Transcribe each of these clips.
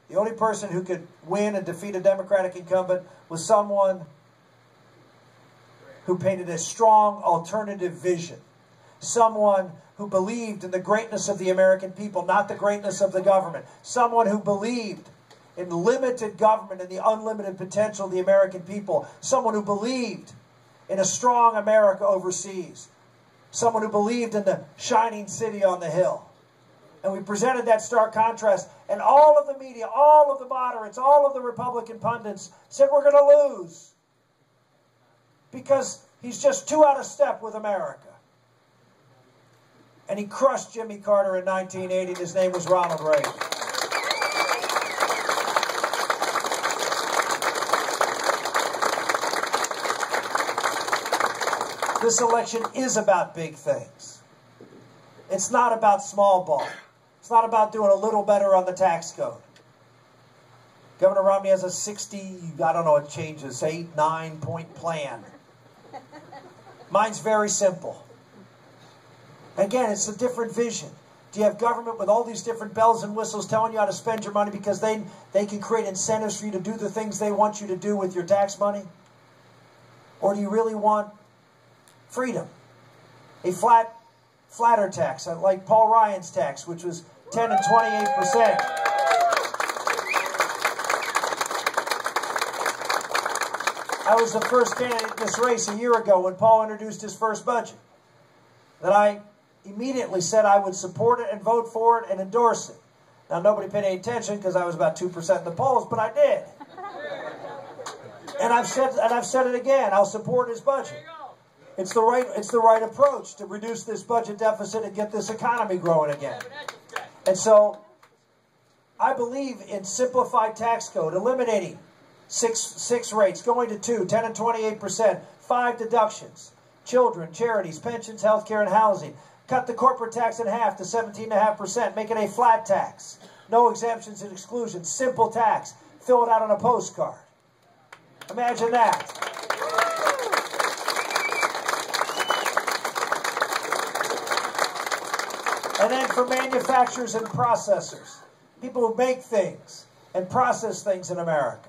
The only person who could win and defeat a Democratic incumbent was someone who painted a strong alternative vision. Someone who believed in the greatness of the American people, not the greatness of the government. Someone who believed in limited government and the unlimited potential of the American people. Someone who believed in a strong America overseas. Someone who believed in the shining city on the hill. And we presented that stark contrast, and all of the media, all of the moderates, all of the Republican pundits said we're going to lose because he's just too out of step with America. And he crushed Jimmy Carter in 1980, and his name was Ronald Reagan. This election is about big things. It's not about small ball. It's not about doing a little better on the tax code. Governor Romney has a 60, I don't know, it changes, 8, 9-point plan. Mine's very simple. Again, it's a different vision. Do you have government with all these different bells and whistles telling you how to spend your money because they can create incentives for you to do the things they want you to do with your tax money? Or do you really want freedom? A flatter tax, like Paul Ryan's tax, which was 10 and 28%. I was the first candidate in this race a year ago when Paul introduced his first budget. That I immediately said I would support it and vote for it and endorse it. Now, nobody paid any attention because I was about 2% in the polls, but I did. And I've said it again. I'll support his budget. It's the right approach to reduce this budget deficit and get this economy growing again. And so, I believe in simplified tax code, eliminating six rates, going to 2, 10 and 28%, 5 deductions, children, charities, pensions, health care, and housing. Cut the corporate tax in half to 17.5%, make it a flat tax. No exemptions and exclusions, simple tax. Fill it out on a postcard. Imagine that. And then for manufacturers and processors, people who make things and process things in America,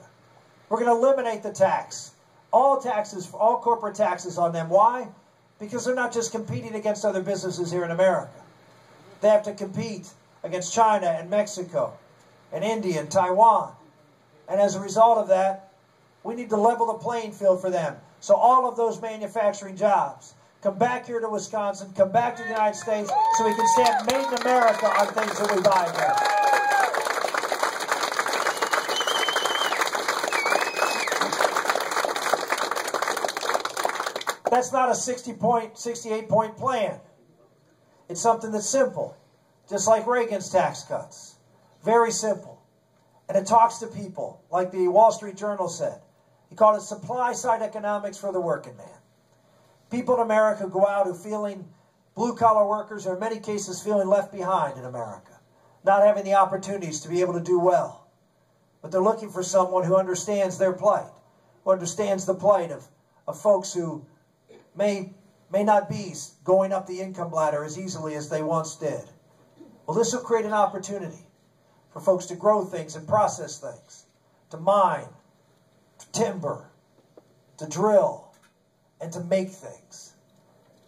we're going to eliminate the tax. All taxes, all corporate taxes on them. Why? Because they're not just competing against other businesses here in America. They have to compete against China and Mexico and India and Taiwan. And as a result of that, we need to level the playing field for them. So all of those manufacturing jobs come back here to Wisconsin, come back to the United States, so we can stamp Made in America on things that we buy here. That's not a 68-point plan. It's something that's simple, just like Reagan's tax cuts. Very simple. And it talks to people, like the Wall Street Journal said. He called it supply-side economics for the working man. People in America go out who are feeling, blue-collar workers are in many cases feeling left behind in America, not having the opportunities to be able to do well. But they're looking for someone who understands their plight, who understands the plight of folks who may not be going up the income ladder as easily as they once did. Well, this will create an opportunity for folks to grow things and process things, to mine, to timber, to drill, and to make things.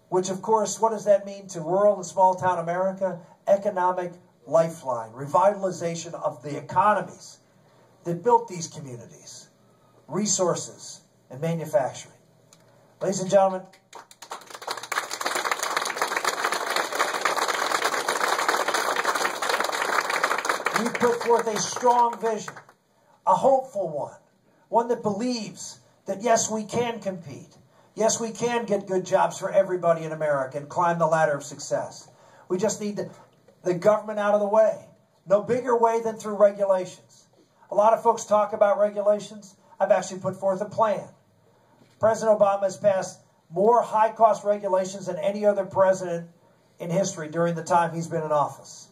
Which, of course, what does that mean to rural and small-town America? Economic lifeline, revitalization of the economies that built these communities, resources, and manufacturing. Ladies and gentlemen, we put forth a strong vision, a hopeful one that believes that yes, we can compete. Yes, we can get good jobs for everybody in America and climb the ladder of success. We just need the government out of the way. No bigger way than through regulations. A lot of folks talk about regulations. I've actually put forth a plan. President Obama has passed more high-cost regulations than any other president in history during the time he's been in office.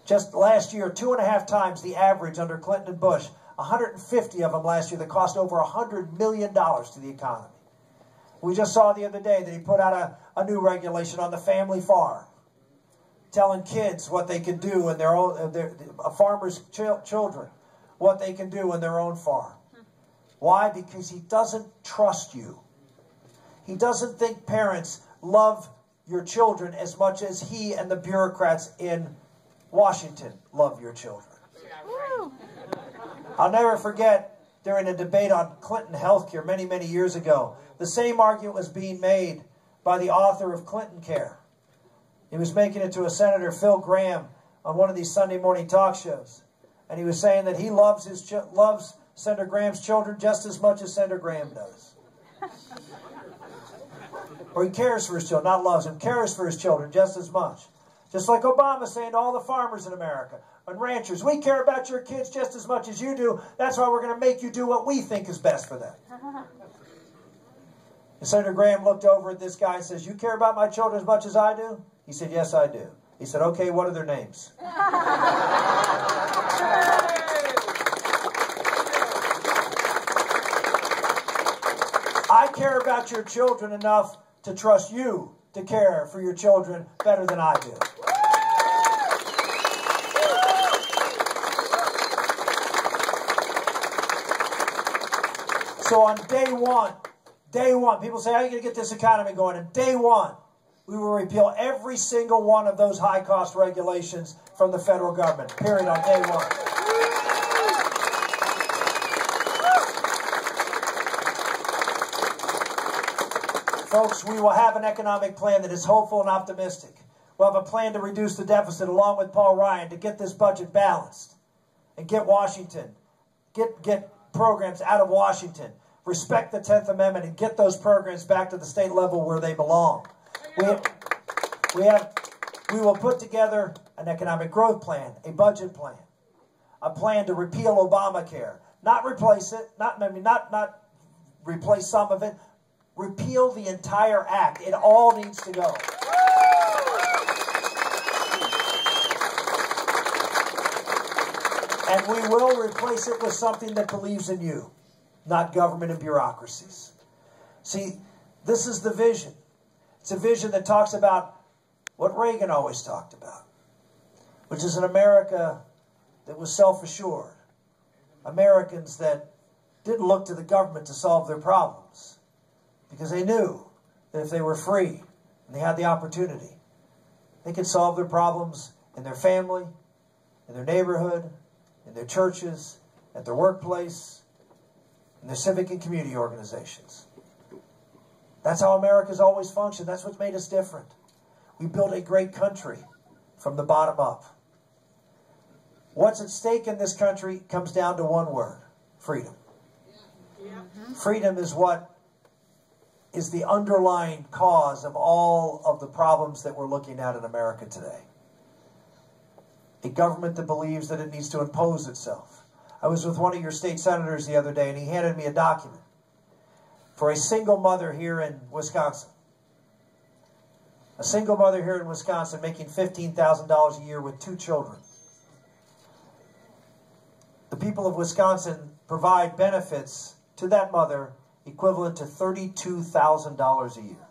Just last year, 2.5 times the average under Clinton and Bush. 150 of them last year that cost over $100 million to the economy. We just saw the other day that he put out a new regulation on the family farm. telling kids what they can do in their own, farmers' children, what they can do in their own farm. Why? Because he doesn't trust you. He doesn't think parents love your children as much as he and the bureaucrats in Washington love your children. I'll never forget during a debate on Clinton health care many, many years ago, the same argument was being made by the author of Clinton Care. He was making it to a Senator Phil Gramm on one of these Sunday morning talk shows. And he was saying that he loves Senator Graham's children just as much as Senator Graham does. Or he cares for his children, not loves them, cares for his children just as much. Just like Obama saying to all the farmers in America and ranchers, we care about your kids just as much as you do. That's why we're going to make you do what we think is best for them. And Senator Graham looked over at this guy and says, you care about my children as much as I do? He said, yes, I do. He said, okay, what are their names? I care about your children enough to trust you to care for your children better than I do. So on day one, people say, how are you going to get this economy going? And day one, we will repeal every single one of those high-cost regulations from the federal government, period, on day one. Folks, we will have an economic plan that is hopeful and optimistic. We'll have a plan to reduce the deficit along with Paul Ryan to get this budget balanced and get Washington, get programs out of Washington, respect the 10th Amendment, and get those programs back to the state level where they belong. We will put together an economic growth plan, a budget plan, a plan to repeal Obamacare, not replace it, not replace some of it, repeal the entire act. It all needs to go. And we will replace it with something that believes in you, not government and bureaucracies. See, this is the vision. It's a vision that talks about what Reagan always talked about, which is an America that was self-assured. Americans that didn't look to the government to solve their problems because they knew that if they were free and they had the opportunity, they could solve their problems in their family, in their neighborhood, in their churches, at their workplace, in their civic and community organizations. That's how America's always functioned. That's what's made us different. We built a great country from the bottom up. What's at stake in this country comes down to one word: freedom. Freedom is what is the underlying cause of all of the problems that we're looking at in America today. A government that believes that it needs to impose itself. I was with one of your state senators the other day, and he handed me a document for a single mother here in Wisconsin. A single mother here in Wisconsin making $15,000 a year with 2 children. The people of Wisconsin provide benefits to that mother equivalent to $32,000 a year.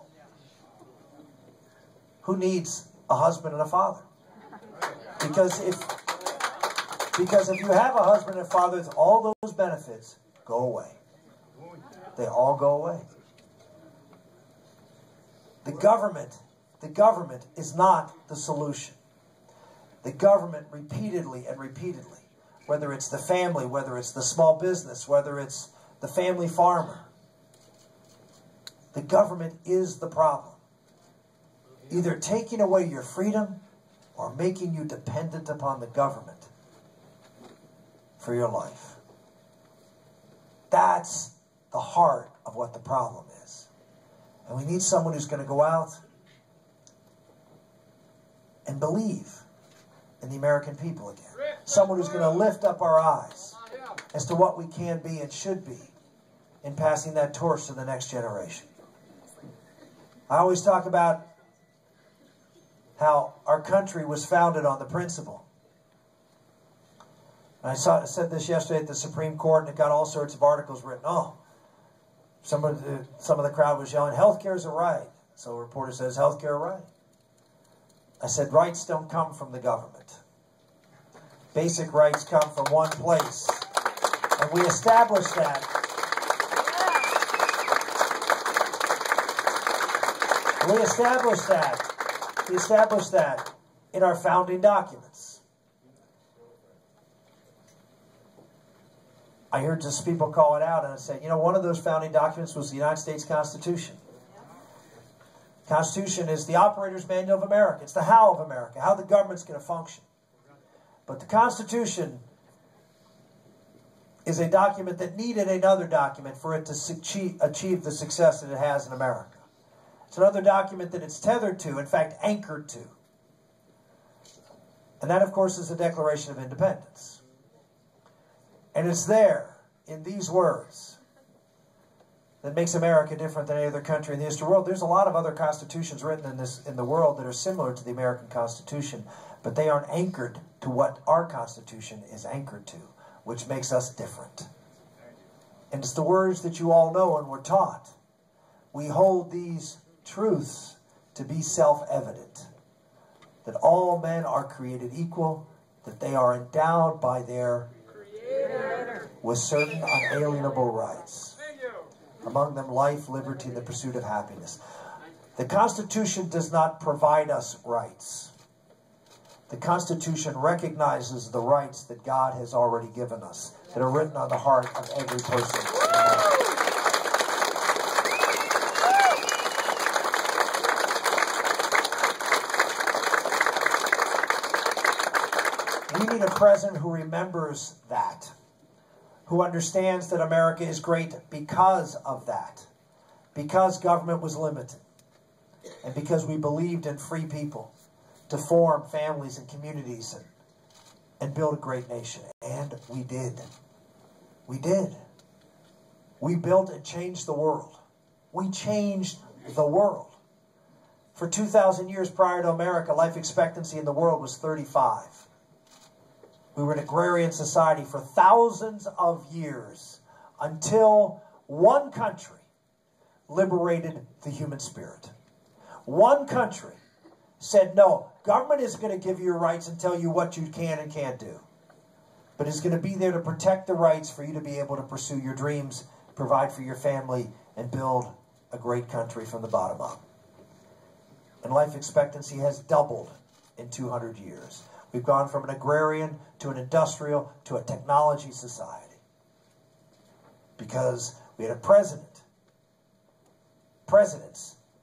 Who needs a husband and a father? Because if you have a husband and father, all those benefits go away. They all go away. The government is not the solution. The government repeatedly, whether it's the family, whether it's the small business, whether it's the family farmer, the government is the problem. Either taking away your freedom or making you dependent upon the government for your life. That's the heart of what the problem is. And we need someone who's going to go out and believe in the American people again. Someone who's going to lift up our eyes as to what we can be and should be in passing that torch to the next generation. I always talk about how our country was founded on the principle. And I said this yesterday at the Supreme Court, and it got all sorts of articles written. Oh, some of the crowd was yelling, health care is a right. So a reporter says, health care a right? I said, rights don't come from the government. Basic rights come from one place. And we established that. We established that in our founding documents. I heard just people call it out, and I said, you know, one of those founding documents was the United States Constitution. Constitution is the operator's manual of America. It's the how of America, how the government's going to function. But the Constitution is a document that needed another document for it to achieve the success that it has in America. It's another document that it's tethered to, in fact, anchored to. And that, of course, is the Declaration of Independence. And it's there, in these words, that makes America different than any other country in the history of the world. There's a lot of other constitutions written in the world that are similar to the American Constitution, but they aren't anchored to what our Constitution is anchored to, which makes us different. And it's the words that you all know and were taught. We hold these truths to be self-evident, that all men are created equal, that they are endowed by their Creator with certain unalienable rights, among them life, liberty, and the pursuit of happiness. The Constitution does not provide us rights. The Constitution recognizes the rights that God has already given us, that are written on the heart of every person. We need a president who remembers that, who understands that America is great because of that, because government was limited, and because we believed in free people to form families and communities and build a great nation. And we did. We did. We built and changed the world. We changed the world. For 2,000 years prior to America, life expectancy in the world was 35. We were an agrarian society for thousands of years until one country liberated the human spirit. One country said, no, government isn't going to give you your rights and tell you what you can and can't do, but it's going to be there to protect the rights for you to be able to pursue your dreams, provide for your family, and build a great country from the bottom up. And life expectancy has doubled in 200 years. We've gone from an agrarian to an industrial to a technology society because we had a presidents,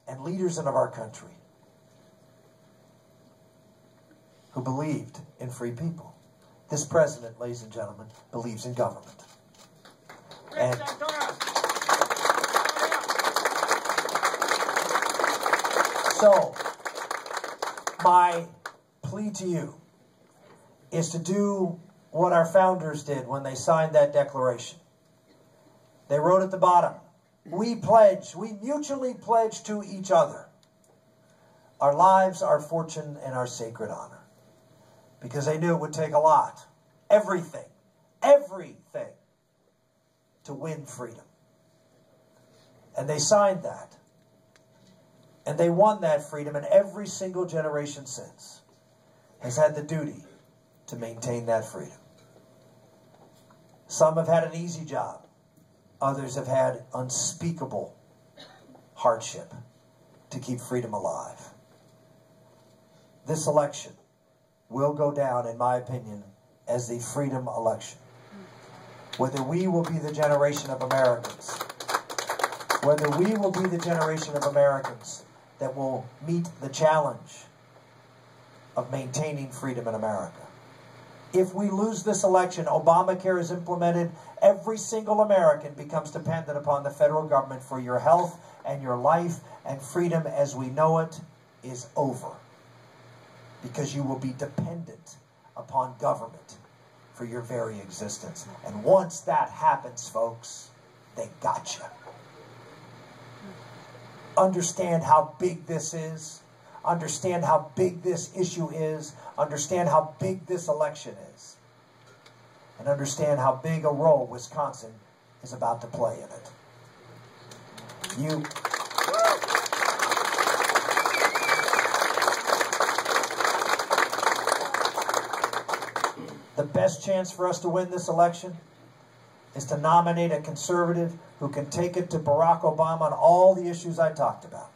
and leaders of our country who believed in free people. This president, ladies and gentlemen, believes in government. And so, my plea to you is to do what our founders did when they signed that declaration. They wrote at the bottom, we mutually pledge to each other our lives, our fortune, and our sacred honor. Because they knew it would take a lot, everything, to win freedom. And they signed that. And they won that freedom, and every single generation since has had the duty to maintain that freedom. Some have had an easy job. Others have had unspeakable hardship to keep freedom alive. This election will go down, in my opinion, as the freedom election. Whether we will be the generation of Americans, that will meet the challenge of maintaining freedom in America. If we lose this election, Obamacare is implemented, every single American becomes dependent upon the federal government for your health and your life, and freedom as we know it is over. Because you will be dependent upon government for your very existence. And once that happens, folks, they got you. Understand how big this is. Understand how big this issue is. Understand how big this election is. And understand how big a role Wisconsin is about to play in it. the best chance for us to win this election is to nominate a conservative who can take it to Barack Obama on all the issues I talked about.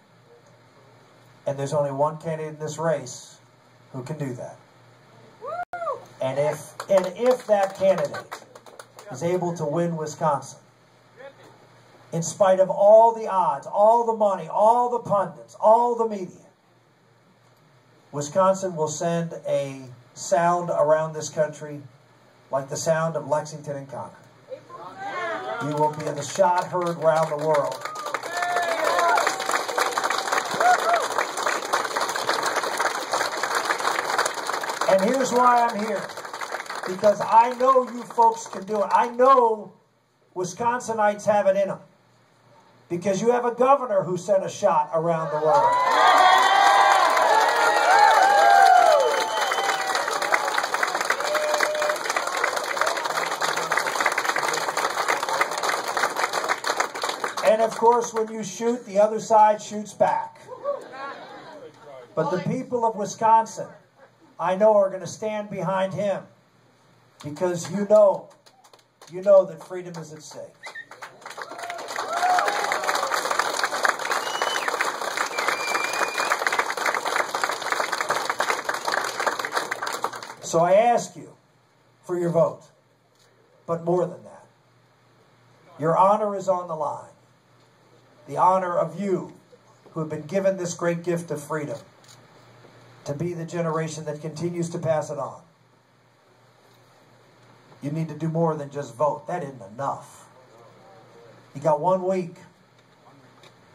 And there's only one candidate in this race who can do that. And if that candidate is able to win Wisconsin, in spite of all the odds, all the money, all the pundits, all the media, Wisconsin will send a sound around this country like the sound of Lexington and Concord. You will be the shot heard around the world. And here's why I'm here. Because I know you folks can do it. I know Wisconsinites have it in them. Because you have a governor who sent a shot around the world. And of course, when you shoot, the other side shoots back. But the people of Wisconsin, I know, are going to stand behind him. Because you know that freedom is at stake. So I ask you for your vote. But more than that, your honor is on the line. The honor of you who have been given this great gift of freedom to be the generation that continues to pass it on. You need to do more than just vote. That isn't enough. You got 1 week.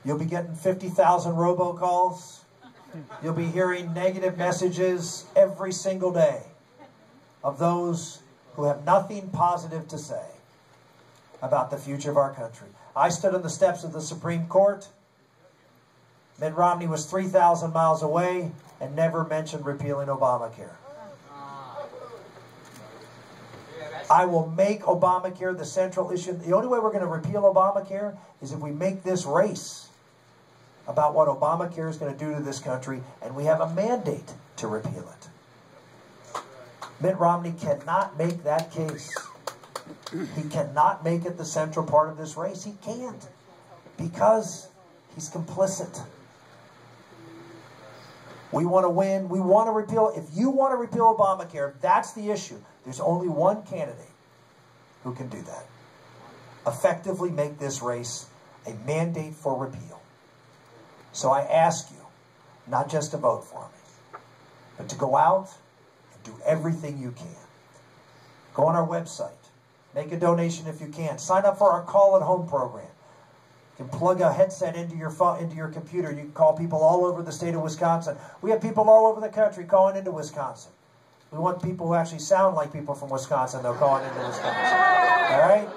You'll be getting 50,000 robocalls. You'll be hearing negative messages every single day of those who have nothing positive to say about the future of our country. I stood on the steps of the Supreme Court. Mitt Romney was 3,000 miles away and never mentioned repealing Obamacare. I will make Obamacare the central issue. The only way we're going to repeal Obamacare is if we make this race about what Obamacare is going to do to this country, and we have a mandate to repeal it. Mitt Romney cannot make that case. He cannot make it the central part of this race. He can't, because he's complicit. We want to win. We want to repeal. If you want to repeal Obamacare, that's the issue. There's only one candidate who can do that. Effectively make this race a mandate for repeal. So I ask you, not just to vote for me, but to go out and do everything you can. Go on our website. Make a donation if you can. Sign up for our Call at Home program. You can plug a headset into your phone, into your computer. You can call people all over the state of Wisconsin. We have people all over the country calling into Wisconsin. We want people who actually sound like people from Wisconsin, though, calling into Wisconsin. All right?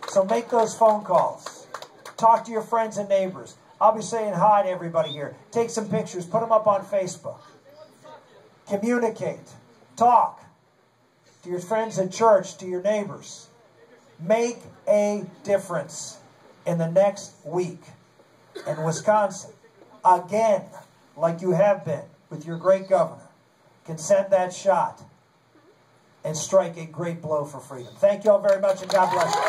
So make those phone calls. Talk to your friends and neighbors. I'll be saying hi to everybody here. Take some pictures. Put them up on Facebook. Communicate. Talk to your friends at church, to your neighbors. Make a difference in the next week. And Wisconsin, again, like you have been with your great governor, can send that shot and strike a great blow for freedom. Thank you all very much, and God bless you.